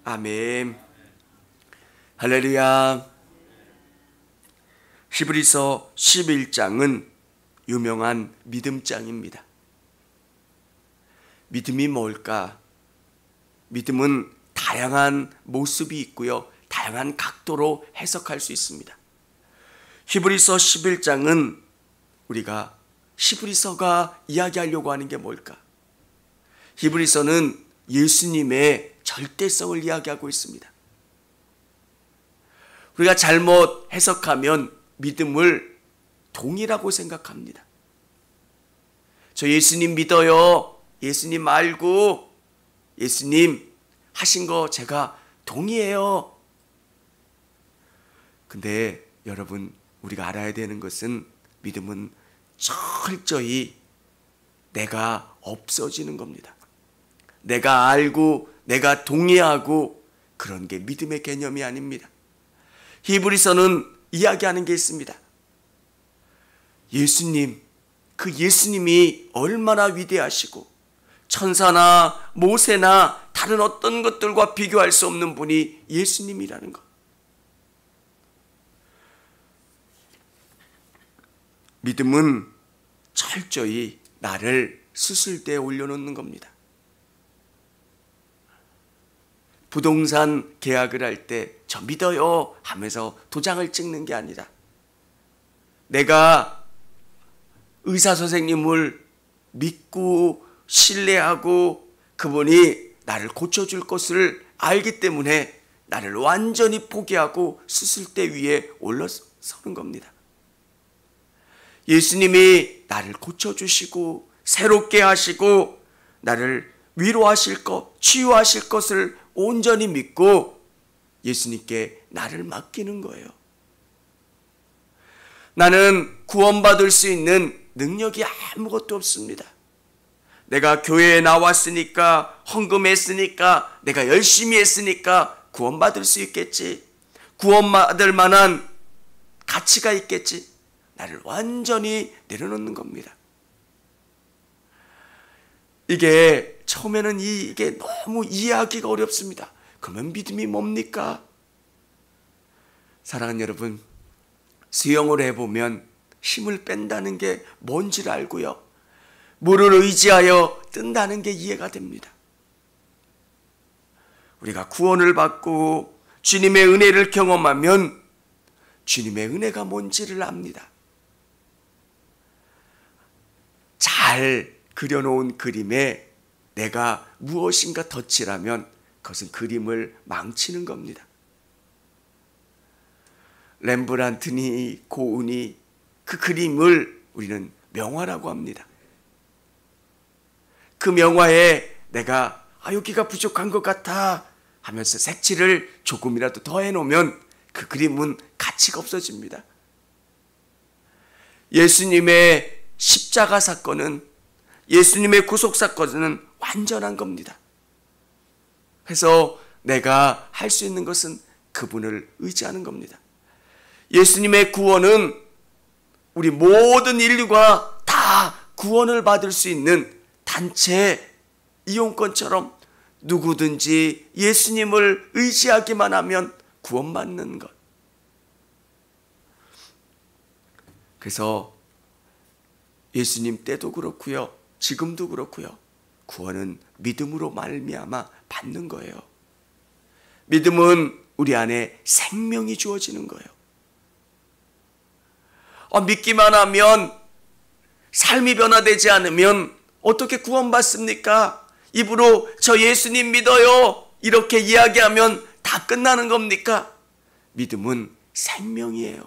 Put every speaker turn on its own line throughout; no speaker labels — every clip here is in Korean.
아멘. 할렐루야. 히브리서 11장은 유명한 믿음장입니다. 믿음이 뭘까? 믿음은 다양한 모습이 있고요, 다양한 각도로 해석할 수 있습니다. 히브리서 11장은 우리가 히브리서가 이야기하려고 하는 게 뭘까? 히브리서는 예수님의 절대성을 이야기하고 있습니다. 우리가 잘못 해석하면 믿음을 동이라고 생각합니다. 저 예수님 믿어요. 예수님 알고 예수님 하신 거 제가 동의해요. 근데 여러분, 우리가 알아야 되는 것은 믿음은 철저히 내가 없어지는 겁니다. 내가 알고 내가 동의하고 그런 게 믿음의 개념이 아닙니다. 히브리서는 이야기하는 게 있습니다. 예수님, 그 예수님이 얼마나 위대하시고 천사나 모세나 다른 어떤 것들과 비교할 수 없는 분이 예수님이라는 것. 믿음은 철저히 나를 수술대에 올려놓는 겁니다. 부동산 계약을 할 때 저 믿어요 하면서 도장을 찍는 게 아니라, 내가 의사 선생님을 믿고 신뢰하고 그분이 나를 고쳐줄 것을 알기 때문에 나를 완전히 포기하고 수술대 위에 올라서는 겁니다. 예수님이 나를 고쳐주시고 새롭게 하시고 나를 위로하실 것, 치유하실 것을 온전히 믿고 예수님께 나를 맡기는 거예요. 나는 구원받을 수 있는 능력이 아무것도 없습니다. 내가 교회에 나왔으니까, 헌금했으니까, 내가 열심히 했으니까 구원받을 수 있겠지, 구원받을 만한 가치가 있겠지, 나를 완전히 내려놓는 겁니다. 이게 처음에는 이게 너무 이해하기가 어렵습니다. 그러면 믿음이 뭡니까? 사랑하는 여러분, 수영을 해보면 힘을 뺀다는 게 뭔지를 알고요, 물을 의지하여 뜬다는 게 이해가 됩니다. 우리가 구원을 받고 주님의 은혜를 경험하면 주님의 은혜가 뭔지를 압니다. 잘 그려놓은 그림에 내가 무엇인가 덧칠하면 그것은 그림을 망치는 겁니다. 렘브란트니 고은이 그 그림을 우리는 명화라고 합니다. 그 명화에 내가 여기가 부족한 것 같아 하면서 색칠을 조금이라도 더 해놓으면 그 그림은 가치가 없어집니다. 예수님의 십자가 사건은, 예수님의 구속 사건은 완전한 겁니다. 그래서 내가 할 수 있는 것은 그분을 의지하는 겁니다. 예수님의 구원은 우리 모든 인류가 다 구원을 받을 수 있는 단체 이용권처럼 누구든지 예수님을 의지하기만 하면 구원받는 것. 그래서 예수님 때도 그렇고요, 지금도 그렇고요, 구원은 믿음으로 말미암아 받는 거예요. 믿음은 우리 안에 생명이 주어지는 거예요. 믿기만 하면, 삶이 변화되지 않으면 어떻게 구원받습니까? 입으로 저 예수님 믿어요 이렇게 이야기하면 다 끝나는 겁니까? 믿음은 생명이에요.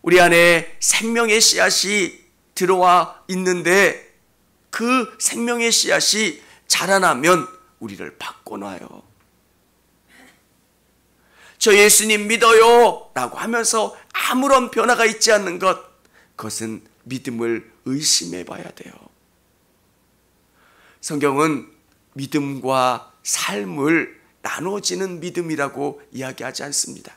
우리 안에 생명의 씨앗이 들어와 있는데 그 생명의 씨앗이 자라나면 우리를 바꿔놔요. 저 예수님 믿어요 라고 하면서 아무런 변화가 있지 않는 것, 그것은 믿음을 의심해 봐야 돼요. 성경은 믿음과 삶을 나눠지는 믿음이라고 이야기하지 않습니다.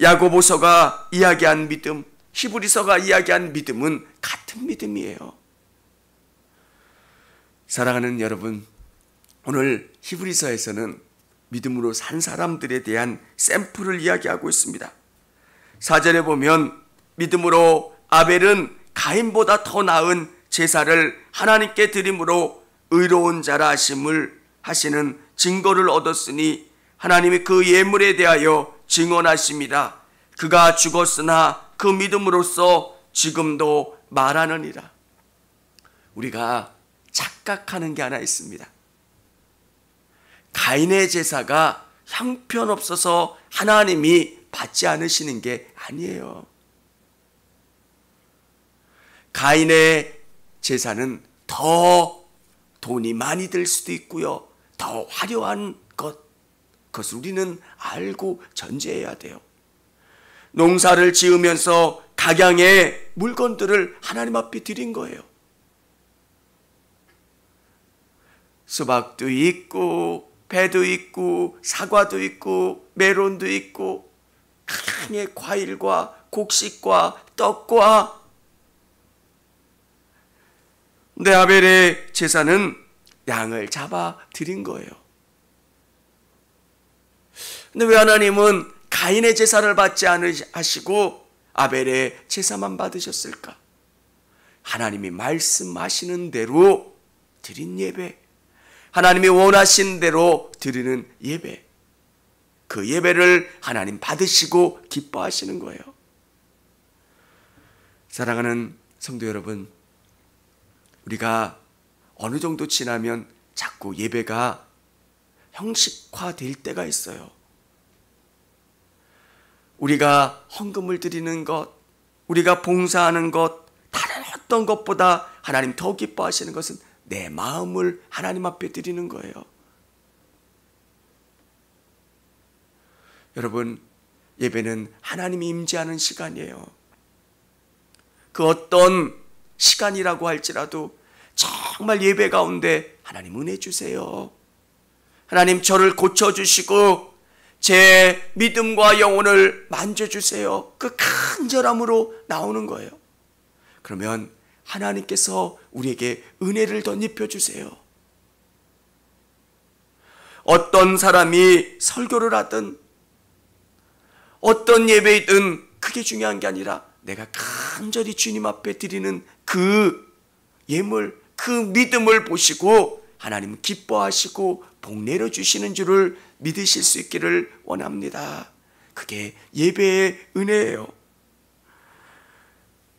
야고보서가 이야기한 믿음, 히브리서가 이야기한 믿음은 같은 믿음이에요. 사랑하는 여러분, 오늘 히브리서에서는 믿음으로 산 사람들에 대한 샘플을 이야기하고 있습니다. 4절에 보면 믿음으로 아벨은 가인보다 더 나은 제사를 하나님께 드림으로 의로운 자라 하시는 증거를 얻었으니 하나님이 그 예물에 대하여 증언하십니다. 그가 죽었으나 그 믿음으로써 지금도 말하느니라. 우리가 착각하는 게 하나 있습니다. 가인의 제사가 형편없어서 하나님이 받지 않으시는 게 아니에요. 가인의 제사는 더 돈이 많이 들 수도 있고요, 더 화려한 그것을 우리는 알고 전제해야 돼요. 농사를 지으면서 각양의 물건들을 하나님 앞에 드린 거예요. 수박도 있고 배도 있고 사과도 있고 메론도 있고 각양의 과일과 곡식과 떡과. 근데 아벨의 제사는 양을 잡아 드린 거예요. 근데 왜 하나님은 가인의 제사를 받지 않으시고 아벨의 제사만 받으셨을까? 하나님이 말씀하시는 대로 드린 예배, 하나님이 원하신 대로 드리는 예배, 그 예배를 하나님 받으시고 기뻐하시는 거예요. 사랑하는 성도 여러분, 우리가 어느 정도 지나면 자꾸 예배가 형식화될 때가 있어요. 우리가 헌금을 드리는 것, 우리가 봉사하는 것, 다른 어떤 것보다 하나님 더 기뻐하시는 것은 내 마음을 하나님 앞에 드리는 거예요. 여러분, 예배는 하나님이 임재하는 시간이에요. 그 어떤 시간이라고 할지라도 정말 예배 가운데 하나님 은혜 주세요, 하나님 저를 고쳐주시고 제 믿음과 영혼을 만져주세요, 그 간절함으로 나오는 거예요. 그러면 하나님께서 우리에게 은혜를 덧입혀 주세요. 어떤 사람이 설교를 하든 어떤 예배이든 그게 중요한 게 아니라 내가 간절히 주님 앞에 드리는 그 예물, 그 믿음을 보시고 하나님 기뻐하시고 복 내려주시는 줄을 믿으실 수 있기를 원합니다. 그게 예배의 은혜예요.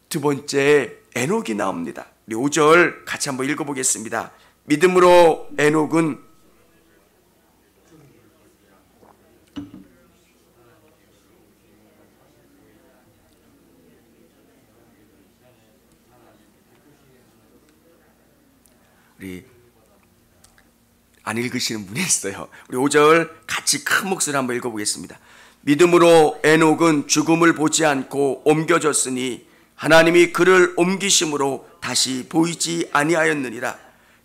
두 번째, 에녹이 나옵니다. 우리 5절 같이 한번 읽어보겠습니다. 믿음으로 에녹은 우리 안 읽으시는 분이 있어요. 우리 5절 같이 큰 목소리로 한번 읽어보겠습니다. 믿음으로 에녹은 죽음을 보지 않고 옮겨졌으니 하나님이 그를 옮기심으로 다시 보이지 아니하였느니라.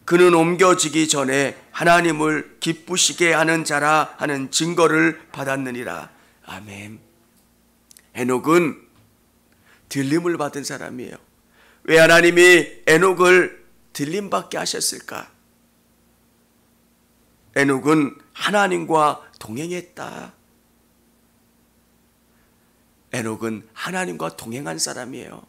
그는 옮겨지기 전에 하나님을 기쁘시게 하는 자라 하는 증거를 받았느니라. 아멘. 에녹은 들림을 받은 사람이에요. 왜 하나님이 에녹을 들림받게 하셨을까? 에녹은 하나님과 동행했다. 에녹은 하나님과 동행한 사람이에요.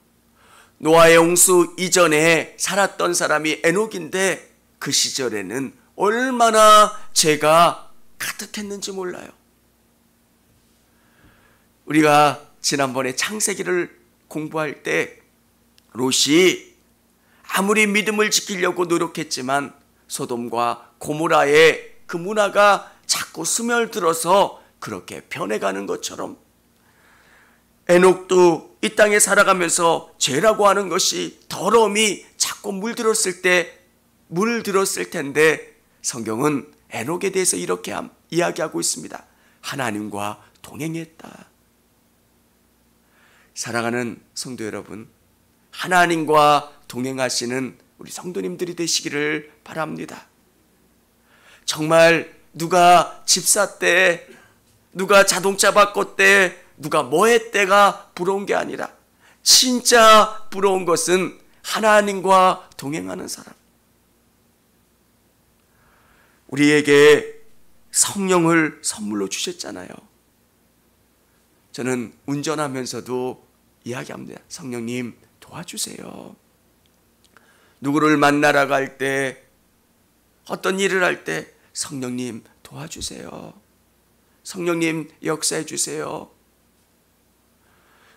노아의 홍수 이전에 살았던 사람이 에녹인데 그 시절에는 얼마나 죄가 가득했는지 몰라요. 우리가 지난번에 창세기를 공부할 때 롯이 아무리 믿음을 지키려고 노력했지만 소돔과 고모라의 그 문화가 자꾸 스며들어서 그렇게 변해가는 것처럼 에녹도 이 땅에 살아가면서 죄라고 하는 것이 더러움이 자꾸 물들었을 텐데 성경은 에녹에 대해서 이렇게 이야기하고 있습니다. 하나님과 동행했다. 사랑하는 성도 여러분, 하나님과 동행하시는 우리 성도님들이 되시기를 바랍니다. 정말 누가 집 샀대, 누가 자동차 바꿨대, 누가 뭐 했대가 부러운 게 아니라 진짜 부러운 것은 하나님과 동행하는 사람. 우리에게 성령을 선물로 주셨잖아요. 저는 운전하면서도 이야기합니다. 성령님 도와주세요. 누구를 만나러 갈 때, 어떤 일을 할 때 성령님 도와주세요. 성령님 역사해 주세요.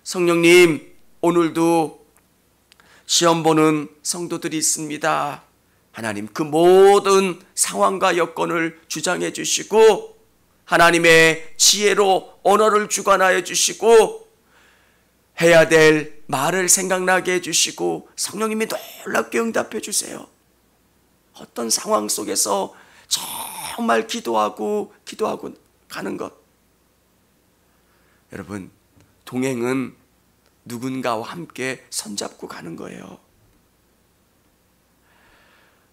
성령님, 오늘도 시험 보는 성도들이 있습니다. 하나님, 그 모든 상황과 여건을 주장해 주시고 하나님의 지혜로 언어를 주관하여 주시고 해야 될 말을 생각나게 해주시고 성령님이 놀랍게 응답해 주세요. 어떤 상황 속에서 정말 기도하고 가는 것. 여러분, 동행은 누군가와 함께 손잡고 가는 거예요.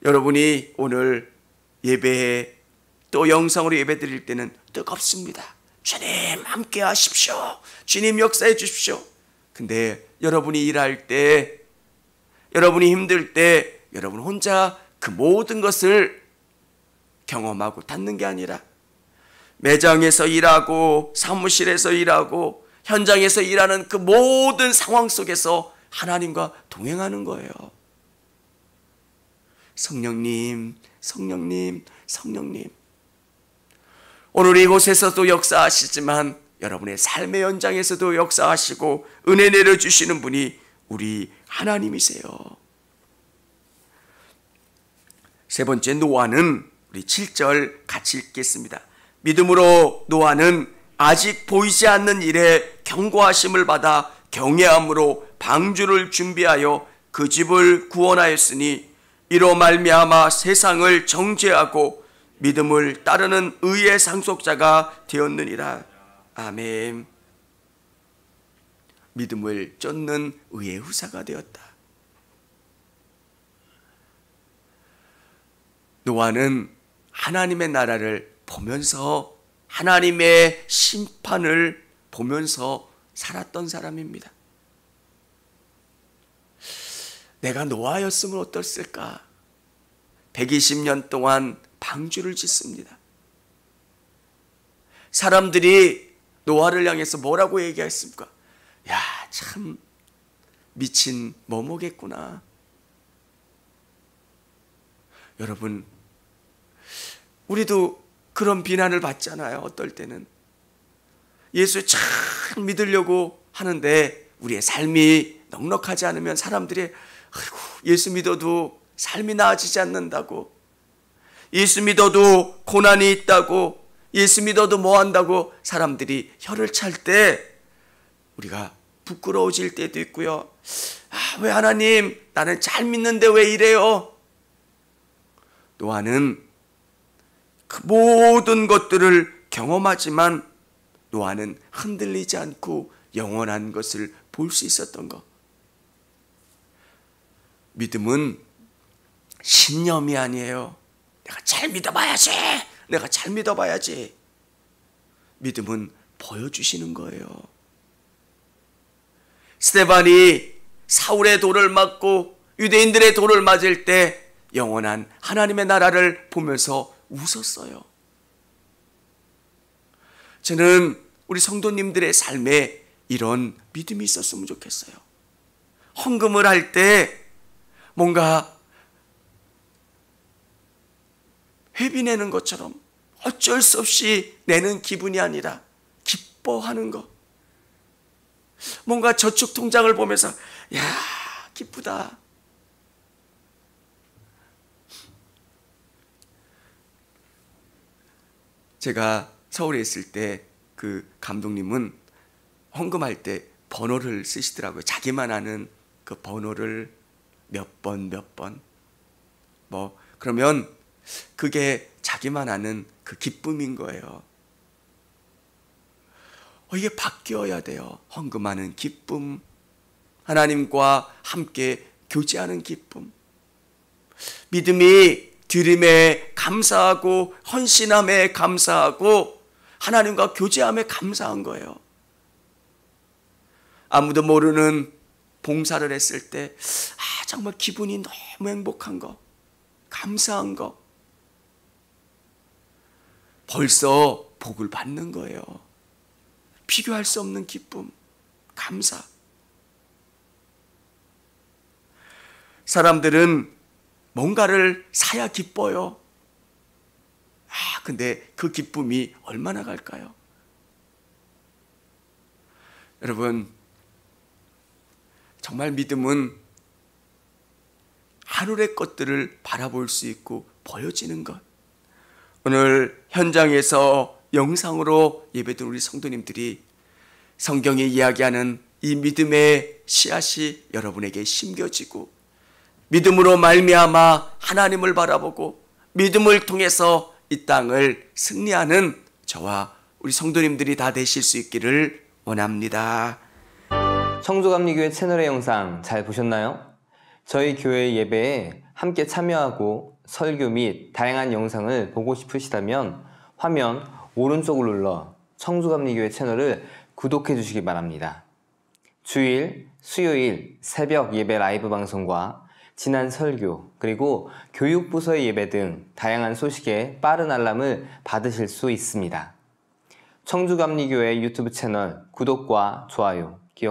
여러분이 오늘 예배에 또 영상으로 예배 드릴 때는 뜨겁습니다. 주님 함께 하십시오. 주님 역사해 주십시오. 근데 여러분이 일할 때, 여러분이 힘들 때, 여러분 혼자 그 모든 것을 경험하고 닫는 게 아니라 매장에서 일하고 사무실에서 일하고 현장에서 일하는 그 모든 상황 속에서 하나님과 동행하는 거예요. 성령님, 성령님, 성령님. 오늘 이곳에서도 역사하시지만 여러분의 삶의 현장에서도 역사하시고 은혜 내려주시는 분이 우리 하나님이세요. 세 번째, 노아는 우리 7절 같이 읽겠습니다. 믿음으로 노아는 아직 보이지 않는 일에 경고하심을 받아 경외함으로 방주를 준비하여 그 집을 구원하였으니 이로 말미암아 세상을 정죄하고 믿음을 따르는 의의 상속자가 되었느니라. 아멘. 믿음을 쫓는 의의 후사가 되었다. 노아는 하나님의 나라를 보면서 하나님의 심판을 보면서 살았던 사람입니다. 내가 노아였으면 어땠을까? 120년 동안 방주를 짓습니다. 사람들이 노아를 향해서 뭐라고 얘기했습니까? 야, 참 미친 머모겠구나. 여러분, 우리도 그런 비난을 받잖아요. 어떨 때는 예수 참 믿으려고 하는데 우리의 삶이 넉넉하지 않으면 사람들이 아이고, 예수 믿어도 삶이 나아지지 않는다고, 예수 믿어도 고난이 있다고, 예수 믿어도 뭐 한다고 사람들이 혀를 찰 때 우리가 부끄러워질 때도 있고요. 아, 왜 하나님, 나는 잘 믿는데 왜 이래요? 노아는 그 모든 것들을 경험하지만 노아는 흔들리지 않고 영원한 것을 볼 수 있었던 것. 믿음은 신념이 아니에요. 내가 잘 믿어봐야지. 내가 잘 믿어봐야지. 믿음은 보여주시는 거예요. 스데반이 사울의 돌을 맞고 유대인들의 돌을 맞을 때 영원한 하나님의 나라를 보면서 웃었어요. 저는 우리 성도님들의 삶에 이런 믿음이 있었으면 좋겠어요. 헌금을 할 때 뭔가 회비 내는 것처럼 어쩔 수 없이 내는 기분이 아니라 기뻐하는 것. 뭔가 저축 통장을 보면서 야, 기쁘다. 제가 서울에 있을 때 그 감독님은 헌금할 때 번호를 쓰시더라고요. 자기만 아는 그 번호를 몇 번 뭐 그러면 그게 자기만 아는 그 기쁨인 거예요. 이게 바뀌어야 돼요. 헌금하는 기쁨, 하나님과 함께 교제하는 기쁨. 믿음이 드림에 감사하고 헌신함에 감사하고 하나님과 교제함에 감사한 거예요. 아무도 모르는 봉사를 했을 때 정말 기분이 너무 행복한 거, 감사한 거. 벌써 복을 받는 거예요. 비교할 수 없는 기쁨, 감사. 사람들은 뭔가를 사야 기뻐요. 근데 그 기쁨이 얼마나 갈까요? 여러분, 정말 믿음은 하늘의 것들을 바라볼 수 있고 보여지는 것. 오늘 현장에서 영상으로 예배드린 우리 성도님들이 성경에 이야기하는 이 믿음의 씨앗이 여러분에게 심겨지고 믿음으로 말미암아 하나님을 바라보고 믿음을 통해서 이 땅을 승리하는 저와 우리 성도님들이 다 되실 수 있기를 원합니다.
청주감리교회 채널의 영상 잘 보셨나요? 저희 교회 예배에 함께 참여하고 설교 및 다양한 영상을 보고 싶으시다면 화면 오른쪽을 눌러 청주감리교회 채널을 구독해 주시기 바랍니다. 주일, 수요일 새벽 예배 라이브 방송과 지난 설교, 그리고 교육부서의 예배 등 다양한 소식에 빠른 알람을 받으실 수 있습니다. 청주감리교회 유튜브 채널 구독과 좋아요,